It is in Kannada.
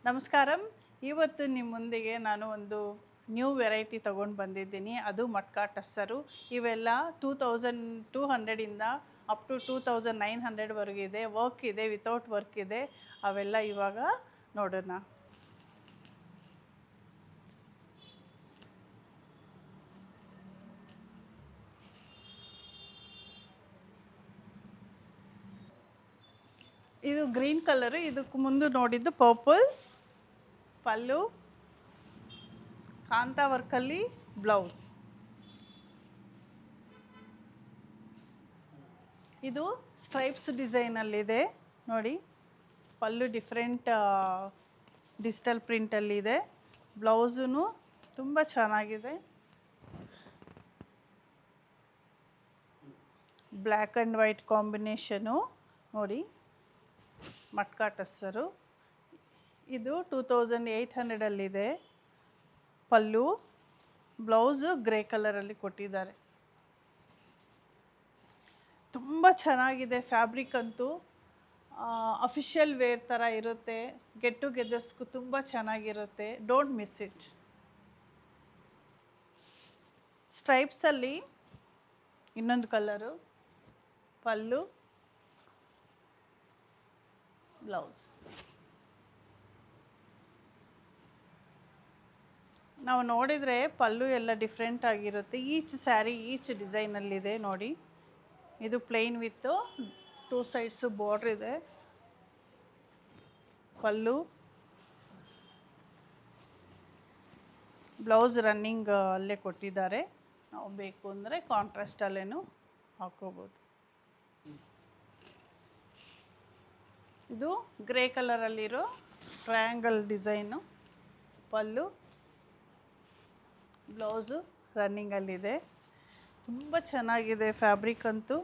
ನಮಸ್ಕಾರಂ. ಇವತ್ತು ನಿಮ್ಮ ಮುಂದಿಗೆ ನಾನು ಒಂದು ನ್ಯೂ ವೆರೈಟಿ ತೊಗೊಂಡು ಬಂದಿದ್ದೀನಿ. ಅದು ಮಟ್ಕಾ ಟಸ್ಸರು. ಇವೆಲ್ಲ 2200 ಇಂದ ಅಪ್ ಟು 2900 ಇದೆ. ವರ್ಕ್ ಇದೆ, ವಿತೌಟ್ ವರ್ಕ್ ಇದೆ. ಅವೆಲ್ಲ ಇವಾಗ ನೋಡೋಣ. ಇದು ಗ್ರೀನ್ ಕಲರು, ಇದಕ್ಕೆ ಮುಂದೆ ನೋಡಿದ್ದು ಪರ್ಪಲ್ ಪಲ್ಲು, ಕಾಂತಾ ವರ್ಕಲ್ಲಿ ಬ್ಲೌಸ್. ಇದು ಸ್ಟ್ರೈಪ್ಸ್ ಡಿಸೈನಲ್ಲಿದೆ ನೋಡಿ. ಪಲ್ಲು ಡಿಫ್ರೆಂಟ್ ಡಿಜಿಟಲ್ ಪ್ರಿಂಟಲ್ಲಿದೆ. ಬ್ಲೌಸೂ ತುಂಬ ಚೆನ್ನಾಗಿದೆ. ಬ್ಲ್ಯಾಕ್ ಆ್ಯಂಡ್ ವೈಟ್ ಕಾಂಬಿನೇಷನು ನೋಡಿ. ಮಟ್ಕಾ ಟಸ್ಸರು ಇದು 2800 ಪಲ್ಲು, ಬ್ಲೌಸು ಗ್ರೇ ಕಲರಲ್ಲಿ ಕೊಟ್ಟಿದ್ದಾರೆ. ತುಂಬ ಚೆನ್ನಾಗಿದೆ. ಫ್ಯಾಬ್ರಿಕ್ ಅಂತೂ ಅಫಿಷಿಯಲ್ ವೇರ್ ಥರ ಇರುತ್ತೆ. ಗೆಟ್ ಟುಗೆದರ್ಸ್ಗೂ ತುಂಬ ಚೆನ್ನಾಗಿರುತ್ತೆ. Don't miss it. ಸ್ಟ್ರೈಪ್ಸಲ್ಲಿ ಇನ್ನೊಂದು ಕಲರು, ಪಲ್ಲು, ಬ್ಲೌಸ್. ನಾವು ನೋಡಿದರೆ ಪಲ್ಲು ಎಲ್ಲ ಡಿಫ್ರೆಂಟ್ ಆಗಿರುತ್ತೆ. ಈಚ್ ಸ್ಯಾರಿ ಈಚ್ ಡಿಸೈನಲ್ಲಿದೆ ನೋಡಿ. ಇದು ಪ್ಲೇನ್ ವಿತ್ತು 2 ಸೈಡ್ಸು ಬಾರ್ಡ್ರ್ ಇದೆ. ಪಲ್ಲು, ಬ್ಲೌಸ್ ರನ್ನಿಂಗ್ ಅಲ್ಲೇ ಕೊಟ್ಟಿದ್ದಾರೆ. ನಾವು ಬೇಕು ಅಂದರೆ ಕಾಂಟ್ರಾಸ್ಟಲ್ಲೇನು ಹಾಕೋಬೋದು. ಇದು ಗ್ರೇ ಕಲರಲ್ಲಿರೋ ಟ್ರಯಾಂಗಲ್ ಡಿಸೈನು. ಪಲ್ಲು, ಬ್ಲೌಸು ರನ್ನಿಂಗಲ್ಲಿದೆ. ತುಂಬ ಚೆನ್ನಾಗಿದೆ ಫ್ಯಾಬ್ರಿಕ್ ಅಂತೂ.